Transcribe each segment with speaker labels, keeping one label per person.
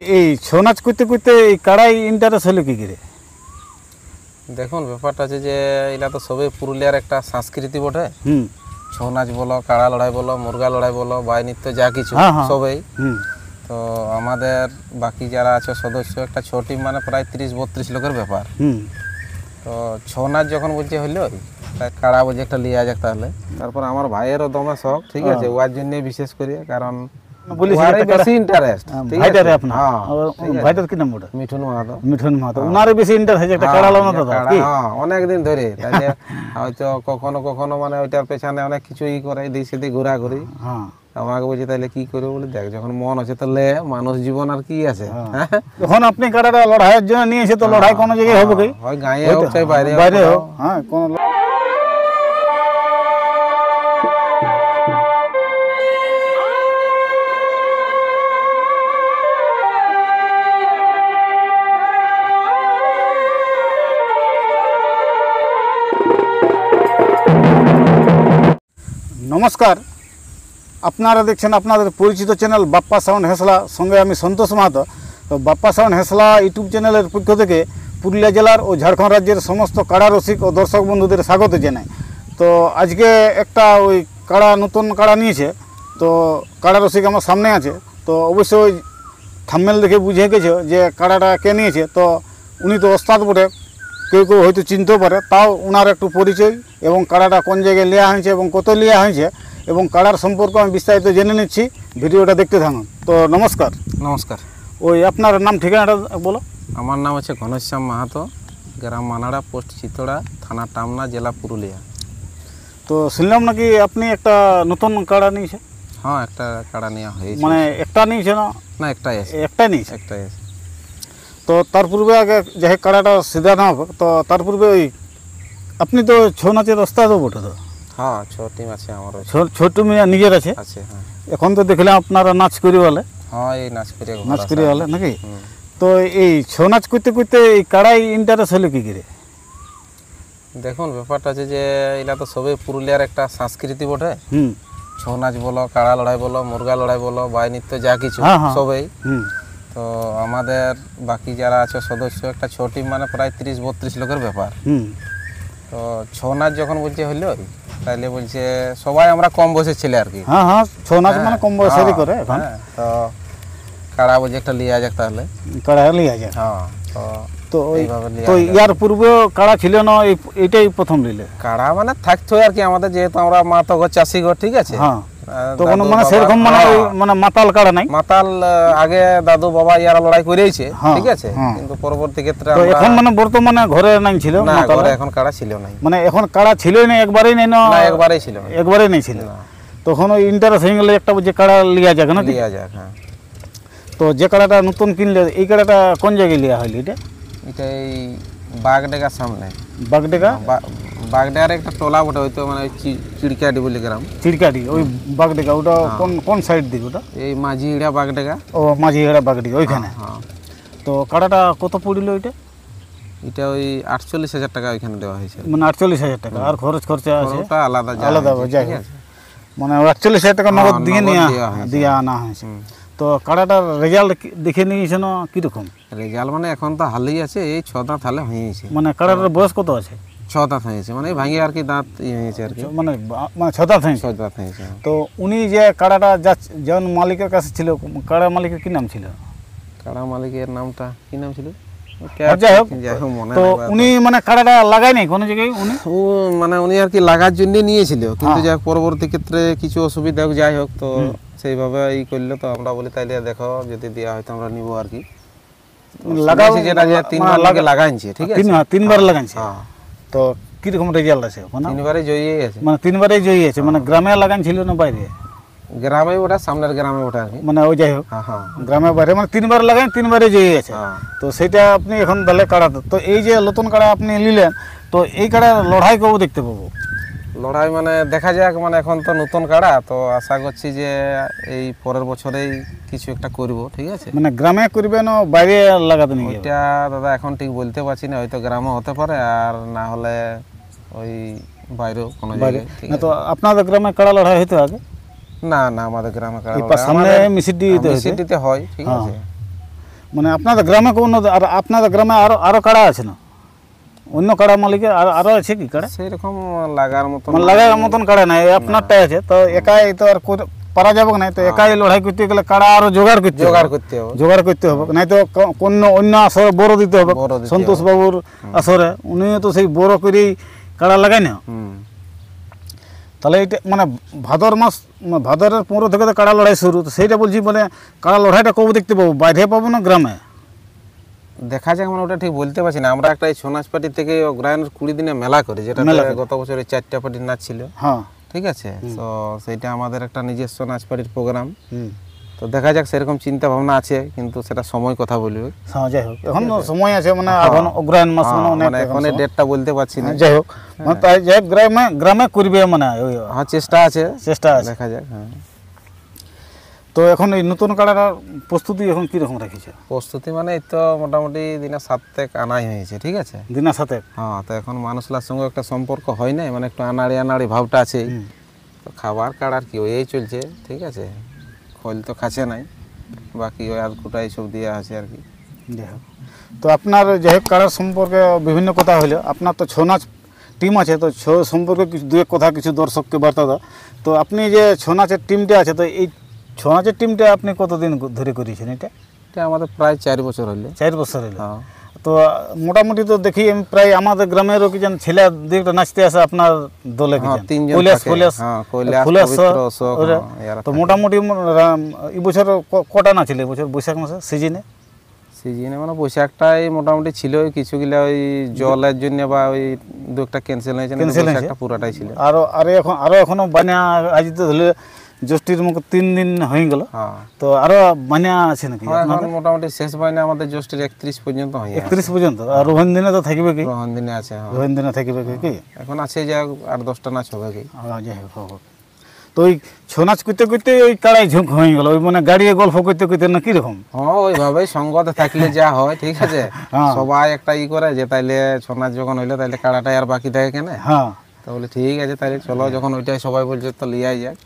Speaker 1: এই ছৌ নাচ করতে করতে এই কাড়াই ইন্টারেস্ট হলো কি করে?
Speaker 2: দেখুন ব্যাপারটা আছে যে এটা তো সবই পুরুলিয়ার একটা সংস্কৃতি বটে। ছৌ নাচ বলো, কাড়া লড়াই বলো, মুরগা লড়াই বলো, বাই নৃত্য যা কিছু সবই। তো আমাদের বাকি যারা আছে সদস্য একটা ছ টিম, মানে প্রায় 30-32 লোকের ব্যাপার। তো ছৌ নাচ যখন বলছে হইলো কাড়া বলছে একটা লিয়া যাক, তাহলে তারপর আমার ভাইয়েরও দমে শখ, ঠিক আছে, ওর জন্য বিশেষ করে, কারণ বেশি ইন্টারেস্ট। মিঠুন মাহাতো ওনারে বেশি ইন্টারেস্ট একটা কাড়া লাগানো অনেকদিন ধরে, তাহলে হয়তো কখনো কখনো মানে ওইটার পেছনে অনেক কিছু ই করে দিই সেদিক ঘোরাঘুরি। আমাকে বলছে তাহলে কি করে, বলে দেখ যখন মন আছে তাহলে মানুষ জীবন আর কি আছে।
Speaker 1: যখন আপনি কাড়াটা লড়াইয়ের জন্য নিয়েছে তো লড়াই কোনো জায়গায় হবে কি,
Speaker 2: হয় গাঁয়ে হোক চাই বাইরে হোক।
Speaker 1: হ্যাঁ, কোন নমস্কার, আপনারা দেখছেন আপনাদের পরিচিত চ্যানেল বাপ্পা সাউন্ড হেসলা, সঙ্গে আমি সন্তোষ মাহাতো। তো বাপ্পা সাউন্ড হেসলা ইউটিউব চ্যানেলের পক্ষ থেকে পুরুলিয়া জেলার ও ঝাড়খণ্ড রাজ্যের সমস্ত কাড়া রসিক ও দর্শক বন্ধুদের স্বাগত জানাই। তো আজকে একটা ওই কাড়া, নতুন কাড়া নিয়েছে, তো কাড়া রসিক আমার সামনে আছে। তো অবশ্যই থাম্বনেল দেখে বুঝে গেছে যে কাড়াটা কে নিয়েছে। তো উনি তো ওস্তাদ বটে, কেউ কেউ হয়তো চিনতেও পারে, তাও ওনার একটু পরিচয় এবং কাড়াটা কোন জায়গায় নেওয়া হয়েছে এবং কত নেওয়া হয়েছে এবং কাড়ার সম্পর্কে আমি বিস্তারিত জেনে নিচ্ছি। ভিডিওটা দেখতে থাকুন। তো নমস্কার।
Speaker 2: নমস্কার।
Speaker 1: ওই আপনার নাম ঠিকানাটা বলো।
Speaker 2: আমার নাম হচ্ছে ঘনশ্যাম মাহাতো, গ্রাম মানাড়া, পোস্ট চিতড়া, থানা টামনা, জেলা পুরুলিয়া।
Speaker 1: তো শুনলাম নাকি আপনি একটা নতুন কাড়া নিয়েছে?
Speaker 2: হ্যাঁ, একটা কাড়া নেওয়া হয়েছে।
Speaker 1: মানে একটা নিয়েছে না?
Speaker 2: না, একটাই আছে।
Speaker 1: একটাই নিয়েছে?
Speaker 2: একটাই আছে।
Speaker 1: তো তার পূর্বে আগে যাই কাড়াটা সিধা না হবে, তো তার পূর্বে ওই আপনি তো ছৌ নাচের ওস্তাদও বটে। তো
Speaker 2: হ্যাঁ, ছ টিম আছে আমার।
Speaker 1: ছোট মেয়ে নিজের আছে?
Speaker 2: আছে, হ্যাঁ।
Speaker 1: এখন তো দেখলাম আপনারা নাচ করি বলে।
Speaker 2: হ্যাঁ, এই নাচ
Speaker 1: করি বলে নাকি? তো এই ছৌ নাচ করতে করতে এই কাড়াই ইন্টারেস্ট হলো কি করে?
Speaker 2: দেখুন ব্যাপারটা আছে যে এটা তো সবই পুরুলিয়ার একটা সংস্কৃতি বটে। ছৌ নাচ বলো, কাড়া লড়াই বলো, মুরগা লড়াই বলো, বাই নৃত্য যা কিছু সবই। তো আমাদের বাকি যারা আছে সদস্য একটা ছ টিম, মানে প্রায় 30-32 লোকের ব্যাপার। তো ছৌ নাচ যখন বলছে হইলো তাইলে বলছে সবাই আমরা কম বয়সের ছেলে আর কি।
Speaker 1: হ্যাঁ, ছৌ নাচ মানে কম বয়সেরই করে এখন।
Speaker 2: তো কাড়া বলছে একটা লিয়া যাক, তাহলে
Speaker 1: কাড়া লিয়া যাক।
Speaker 2: হ্যাঁ, তো
Speaker 1: তো ইয়ার পূর্বে কাড়া ছিল না, এইটাই প্রথম নিলে?
Speaker 2: কাড়া মানে থাকতো আর কি আমাদের, যেহেতু আমরা মাতো ঘর চাষি ঘর, ঠিক আছে।
Speaker 1: হ্যাঁ, তখন মানে সেরকম মানে মাতাল কাড়া নাই।
Speaker 2: মাতাল আগে দাদু বাবা ইয়ারা লড়াই করেছে, ঠিক আছে, কিন্তু পরবর্তী ক্ষেত্রে
Speaker 1: এখন মানে বর্তমানে ঘরে নাই ছিল
Speaker 2: না, ঘরে এখন কাড়া ছিল নাই।
Speaker 1: মানে এখন কাড়া ছিলই না, একবারেই নাই না?
Speaker 2: একবারেই ছিল,
Speaker 1: একবারেই নাই ছিল। তখন ওই ইন্টারেস্ট হয়ে গেলে একটা যে কাড়া লিয়া যাক না,
Speaker 2: লিয়া যাক। হ্যাঁ,
Speaker 1: তো যে কাড়াটা নতুন কিনলে এই কাড়াটা কোন জায়গায় লিয়া হইল? এটা
Speaker 2: এই বাগডেগার সামনে। বাগডেগার একটা টোলা বটে, হয়তো মানে চিড়কাডি বলে গ্রাম।
Speaker 1: চিড়কাডি, ওই বাগডেগা ওটা কোন সাইড দিকে? ওটা এই
Speaker 2: মাঝিহিড়া বাগডেগা।
Speaker 1: ও, মাঝিহিড়া বাগডেগা ওইখানে। তো কাড়াটা কত পড়িল এটা?
Speaker 2: এটা ওই 48,000 টাকা ওইখানে দেওয়া হয়েছে।
Speaker 1: মানে 48,000 টাকা, আর খরচা আছে
Speaker 2: আলাদা
Speaker 1: যাই হোক, মানে 48,000 টাকা নগদ দিয়ে দিয়ে আনা হয়েছে। তো কাড়াটার রেজাল্ট দেখে নিয়েছে না কিরকম?
Speaker 2: রেজাল্ট মানে এখন তো হালই আছে, এই 6 দাঁত হালে হয়েছে।
Speaker 1: মানে কাড়াটার বয়স কত আছে?
Speaker 2: 6 দাঁত হয়েছে, মানে ভাঙে আর কি দাঁত হয়েছে আর কি,
Speaker 1: মানে 6 দাঁত হয়েছে।
Speaker 2: 6 দাঁত হয়েছে।
Speaker 1: তো উনি যে কাড়াটা যেমন মালিকের কাছে ছিল, কাড়া মালিকের কি নাম ছিল?
Speaker 2: কাড়া মালিকের নামটা কি নাম ছিল?
Speaker 1: তো উনি মানে কাড়াটা লাগায় নাই কোনো জায়গায়?
Speaker 2: উনি আর কি লাগার জন্য নিয়েছিল, কিন্তু যাই পরবর্তী ক্ষেত্রে কিছু অসুবিধা হোক, যাই হোক, তো সেইভাবে ই করলো। তো আমরা বলি তাইলে দেখো যদি দেওয়া হয় তো আমরা নিবো আর কি। লাগাইছি যেটা যে 3বার লাগাইছে, ঠিক আছে,
Speaker 1: 3বার লাগাইছে। তো কিরকম রেজাল্ট আছে?
Speaker 2: 3বারে জয়ী আছে।
Speaker 1: মানে 3বারে জয়ী আছে। মানে গ্রামে লাগাইছিল না বাইরে?
Speaker 2: গ্রামে, ওটা সামনের গ্রামে ওটা আর কি।
Speaker 1: মানে ওই যাই হোক, গ্রামে বাইরে, মানে 3বার লাগাই, 3বারে জয়ী আছে। তো সেটা আপনি এখন তাহলে কাড়া, তো এই যে নতুন কাড়া আপনি নিলেন, তো এই কাড়া লড়াই কবে দেখতে পাবো?
Speaker 2: লড়াই মানে দেখা যাক, মানে এখন তো নতুন কাড়া, তো আশা করছি যে এই পরের বছরেই কিছু একটা করব, ঠিক আছে।
Speaker 1: মানে গ্রামে করবে না বাইরে লাগাতে নিয়ে?
Speaker 2: এটা দাদা এখন ঠিক বলতে পারছি না, হয়তো গ্রামে হতে পারে, আর না হলে ওই বাইরেও কোনো জায়গায়।
Speaker 1: তো আপনাদের গ্রামে কাড়া লড়াই হইতো আগে?
Speaker 2: না, আমাদের গ্রামে কাড়া
Speaker 1: সামনে মিসিডিতে
Speaker 2: হয়, ঠিক আছে।
Speaker 1: মানে আপনাদের গ্রামে কোনো আর আপনাদের গ্রামে আরো কাড়া আছে না? অন্য কাড়া মালিকের আরো আছে কি কাড়া?
Speaker 2: সেরকম লাগার মতন
Speaker 1: মানে লাগার মতন কাড়া নাই, আপনারটাই আছে। তো একাই তো আর পারা যাবে না, তো একাই লড়াই করতে গেলে কাড়া আরো জোগাড় করতে হবে, নাই তো অন্য আসরে বড় দিতে হবে। সন্তোষ বাবুর আসরে উনিও তো সেই বড় করেই কাড়া লাগাই না। তাহলে এটা মানে ভাদরের 15 থেকে তো কাড়া লড়াই শুরু। তো সেইটা বলছি, মানে কাড়া লড়াইটা কবে দেখতে পাবো, বাইরে পাবো না গ্রামে?
Speaker 2: দেখা যাক, মানে ওটা ঠিক বলতে পারছি না। আমরা একটা এই ছৌ নাচ পার্টি থেকে অগ্রায়ণের 20 দিনে মেলা করি, যেটা গত বছর 4টা পার্টির নাচ ছিল। হ্যাঁ, ঠিক আছে। তো সেইটা আমাদের একটা নিজস্ব নাচ পার্টির প্রোগ্রাম। তো দেখা যাক, সেরকম চিন্তা ভাবনা আছে, কিন্তু সেটা সময় কথা বলবে।
Speaker 1: যাই হোক, এখন সময় আছে, মানে এখন অগ্রায়ণ মাস, মানে
Speaker 2: এখন ডেটটা বলতে পারছি না।
Speaker 1: যাই হোক, তাই যাই হোক, গ্রামে করবে, মানে
Speaker 2: হ্যাঁ চেষ্টা আছে, দেখা যাক। হ্যাঁ,
Speaker 1: তো এখন এই নতুন কাড়ার প্রস্তুতি এখন কিরকম রেখেছে?
Speaker 2: প্রস্তুতি মানে এই তো মোটামুটি দিনা 7 আনাই হয়েছে, ঠিক আছে।
Speaker 1: দিনা 7?
Speaker 2: হ্যাঁ, তো এখন মানুষলার সঙ্গে একটা সম্পর্ক হয় নাই, মানে একটু আনাড়ি ভাবটা আছে। তো খাবার কাড়ার কি এই চলছে, ঠিক আছে। খোল তো খাচ্ছে নাই, বাকি ওই আধকুটা এইসব দিয়ে আছে আর কি।
Speaker 1: যাই হোক, তো আপনার যাই হোক কাড়ার সম্পর্কে বিভিন্ন কথা হলো। আপনার তো ছৌ নাচ টিম আছে, তো ছৌ সম্পর্কে কিছু দু এক কথা কিছু দর্শককে বার্তা দাও। তো আপনি যে ছৌ নাচের টিমটা আছে, তো এই ছৌ নাচের টিমটা আপনি কতদিন ধরে করেছেন? এটা
Speaker 2: আমাদের প্রায় 4 বছর হলো।
Speaker 1: 4 বছর হলো। তো মোটামুটি তো দেখি আমি প্রায় আমাদের গ্রামেরও কি ছেলে দুইটা নাচতে আসে আপনার দলে, তো মোটামুটি এই বছর কটা নাচলে এবছর বৈশাখ মাসে সিজনে?
Speaker 2: মানে বৈশাখটাই মোটামুটি ছিল, কিছুগুলা ওই জলের জন্য বা ওই 2একটা ক্যান্সেল হয়েছে, বৈশাখটা পুরাটাই ছিল।
Speaker 1: আরো এখনো বানিয়া আজ তো ধরলে জ্যৈষ্ঠীর মুখ 3 দিন হয়ে গেল। তো আরো বানিয়া আছে নাকি?
Speaker 2: মোটামুটি শেষ বানিয়া আমাদের জ্যৈষ্ঠীর 31 পর্যন্ত হয়।
Speaker 1: 31 পর্যন্ত? আর রোহন দিনে তো থাকবে কি?
Speaker 2: রোহন দিনে আছে,
Speaker 1: রোহন দিনে থাকবে কি?
Speaker 2: এখন আছে যে আর 10টা নাচ হবে কি।
Speaker 1: যাই হোক, তো ওই ছৌ নাচ করতে করতে ওই কাড়াই ঝুঁক হয়ে গেল, ওই মানে গাড়িয়ে গল্প করতে করতে না কিরকম?
Speaker 2: হ্যাঁ, ওইভাবেই সঙ্গতে থাকলে যা হয়, ঠিক আছে। সবাই একটা করে যে তাইলে ছৌ নাচ যখন হইলো তাইলে কাড়াটাই আর বাকি থাকে কেন। হ্যাঁ, তাহলে ঠিক আছে, তাইলে চলো, যখন ওইটাই সবাই বলছে তো লিয়াই যাক।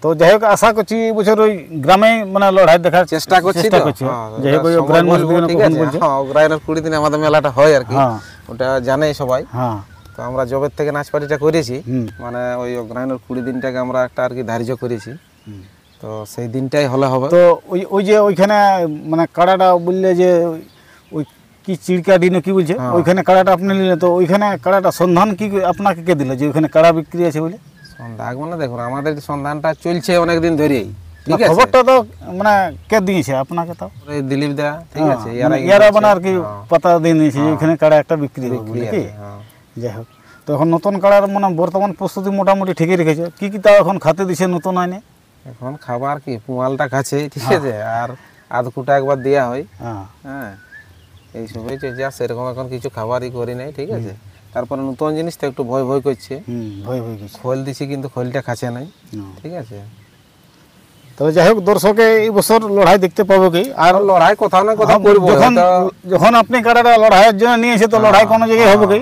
Speaker 1: তো যাই হোক, আশা করছি বছর ওই গ্রামে মানে লড়াই দেখার চেষ্টা করছি। যাই হোক,
Speaker 2: অগ্রায়ণের 20 দিনে আমাদের মেলাটা হয় আর কি, ওটা জানে সবাই। তো আমরা জবের থেকে নাচ পার্টিটা করেছি, মানে ওই অগ্রায়ণের 20 দিনটাকে আমরা একটা আর কি ধার্য করেছি। তো সেই দিনটাই হলে হবে। তো
Speaker 1: ওই যে ওইখানে মানে কাড়াটা বললে যে ওই কি চিড়কা দিন কি বলছে, ওইখানে কাড়াটা আপনি নিলেন, তো ওইখানে কাড়াটা সন্ধান কি আপনাকে কে দিল যে ওইখানে কাড়া বিক্রি আছে বলে?
Speaker 2: সন্ধান মানে দেখুন, আমাদের সন্ধানটা চলছে অনেকদিন ধরেই, ঠিক আছে।
Speaker 1: খবরটা তো মানে কে দিয়েছে আপনাকে? তো
Speaker 2: দিলীপ দা, ঠিক আছে,
Speaker 1: ইয়ারা মানে আর কি পাতা দিয়ে নিয়েছে যে ওইখানে কাড়া একটা বিক্রি হবে বলে কি। যাই হোক, তো এখন নতুন কাড়ার মানে বর্তমান প্রস্তুতি মোটামুটি ঠিকই রেখেছে। কি কি তাও এখন খাতে দিছে নতুন আইনে?
Speaker 2: এখন খাবার কি পুয়ালটা খাচ্ছে, ঠিক আছে, আর আধকুটা একবার দেওয়া হয়। হ্যাঁ, এইসবই চলছে, সেরকম এখন কিছু খাবারই করি নাই, ঠিক আছে। তারপরে নতুন জিনিস তো একটু ভয় করছে, খোল দিছি কিন্তু খোলটা খাচ্ছে নাই, ঠিক আছে।
Speaker 1: তবে যাই হোক, দর্শকে এই বছর লড়াই দেখতে পাবো কি? আর
Speaker 2: লড়াই কোথাও না কোথাও করবো।
Speaker 1: যখন আপনি কাড়াটা লড়াইয়ের জন্য নিয়েছে, তো লড়াই কোনো জায়গায় হবে কি?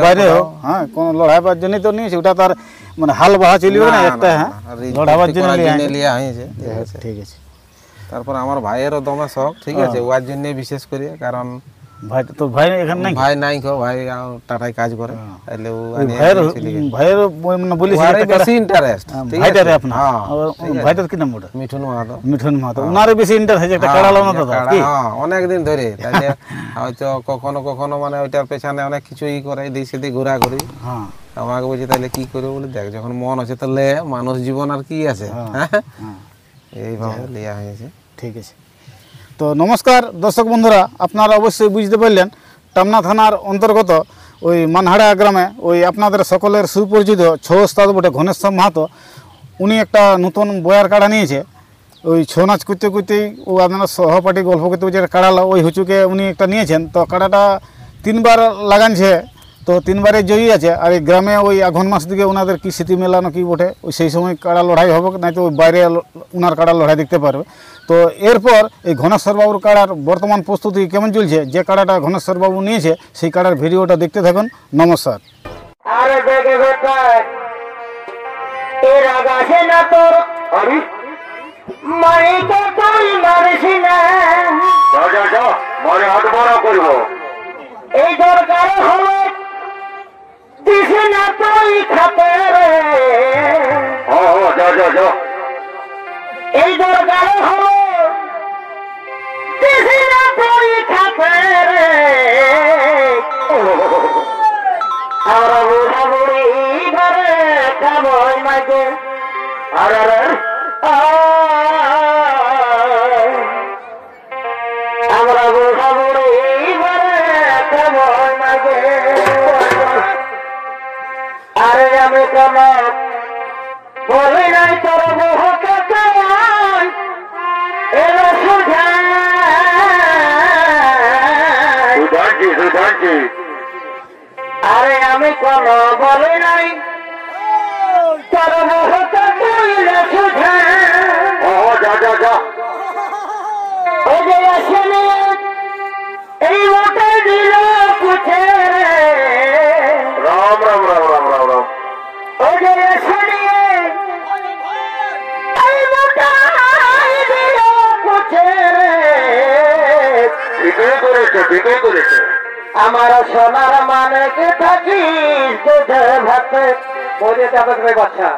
Speaker 1: বাইরে হোক, হ্যাঁ, কোন লড়াইবার জন্যই তো নিয়েছে, ওটা তার মানে হাল বাহা চলবে না একটা। হ্যাঁ, লড়াইবার জন্য লিয়া হয়েছে, ঠিক আছে।
Speaker 2: তারপর আমার ভাইয়েরও দমে শখ, ঠিক আছে, ওর জন্য বিশেষ করে, কারণ
Speaker 1: ভাই এখানে নাই,
Speaker 2: ভাই নাই গো, ভাই টাটায় কাজ করে, তাইলে
Speaker 1: ভাইয়ের মানে বলি
Speaker 2: বেশি ইন্টারেস্ট, ঠিক আছে।
Speaker 1: ভাইটার কি নাম? ওটা
Speaker 2: মিঠুন মাহাতো।
Speaker 1: উনারই বেশি ইন্টারেস্ট আছে একটা কাড়া লাগানো দাদা, কি
Speaker 2: অনেক দিন ধরে। তাইলে হয়তো কখনো মানে ওইটার পেছনে অনেক কিছু ই করে, দিক সেদিক ঘোরাঘুরি। হ্যাঁ, আমাকে বলছি তাইলে কি করবো বলে, দেখ যখন মন হচ্ছে তাহলে মানুষ জীবন আর কি আছে, এইভাবে লিয়া হয়েছে,
Speaker 1: ঠিক আছে। তো নমস্কার দর্শক বন্ধুরা, আপনারা অবশ্যই বুঝতে পারলেন টামনা থানার অন্তর্গত ওই মানহাড়া গ্রামে ওই আপনাদের সকলের সুপরিচিত ছৌ ওস্তাদ বটে ঘনেশ্বর মাহাতো, উনি একটা নতুন বয়ার কাড়া নিয়েছে। ওই ছৌ নাচ করতে করতেই ও আপনার সহপাঠী গল্প করতে করতে কাড়া ওই হুচুকে উনি একটা নিয়েছেন। তো কাড়াটা 3বার লাগানছে, তো 3বারে জয়ী আছে। আর এই গ্রামে ওই আঘন মাস দিকে ওনাদের কি স্মৃতি মেলানো কি বটে, ওই সেই সময় কাড়া লড়াই হবে, নাই তো ওই বাইরে ওনার কাড়া লড়াই দেখতে পারবে। তো এরপর এই ঘনেশ্বর বাবুর কাড়ার বর্তমান প্রস্তুতি কেমন চলছে, যে কাড়াটা ঘনেশ্বর বাবু নিয়েছে সেই কাড়ার ভিডিওটা দেখতে থাকুন। নমস্কার।
Speaker 3: আরে দেখে বেটা এর আগাছে না তোর, আরে মারি তো তুই মারিস না। করবো
Speaker 4: এই দরকার হলো দিছে না তুই খাতে রে
Speaker 3: ও যা যা যা
Speaker 4: এই দরকার হলো দিছে না তুই খাতে রে আমরা বুড়া বুড়ি ঘরে খাবো মাঝে
Speaker 3: আরে আরে
Speaker 4: আমরা বুড়া বুড়ি ঘরে খাবো মাঝে আরে আমি কোন বলি নাই তোর বহুকে কেমন এলো
Speaker 3: সুধানজি সুধানজি
Speaker 4: আরে আমি কোন বলি নাই তোর বহুকে কইলে সুঝা
Speaker 3: ও যা যা যা
Speaker 4: ও যে আসেনি এই মোটে দিল পুছে
Speaker 3: রাম রাম রাম রাম রাম রাম
Speaker 4: ও যে আসেনি এই মোটে দিল পুছে
Speaker 3: ঠিকই করেছে ঠিকই করেছে
Speaker 4: আমার সোনার মানে কে থাকিস দুধ ভাতে বলে যাবে বাচ্চা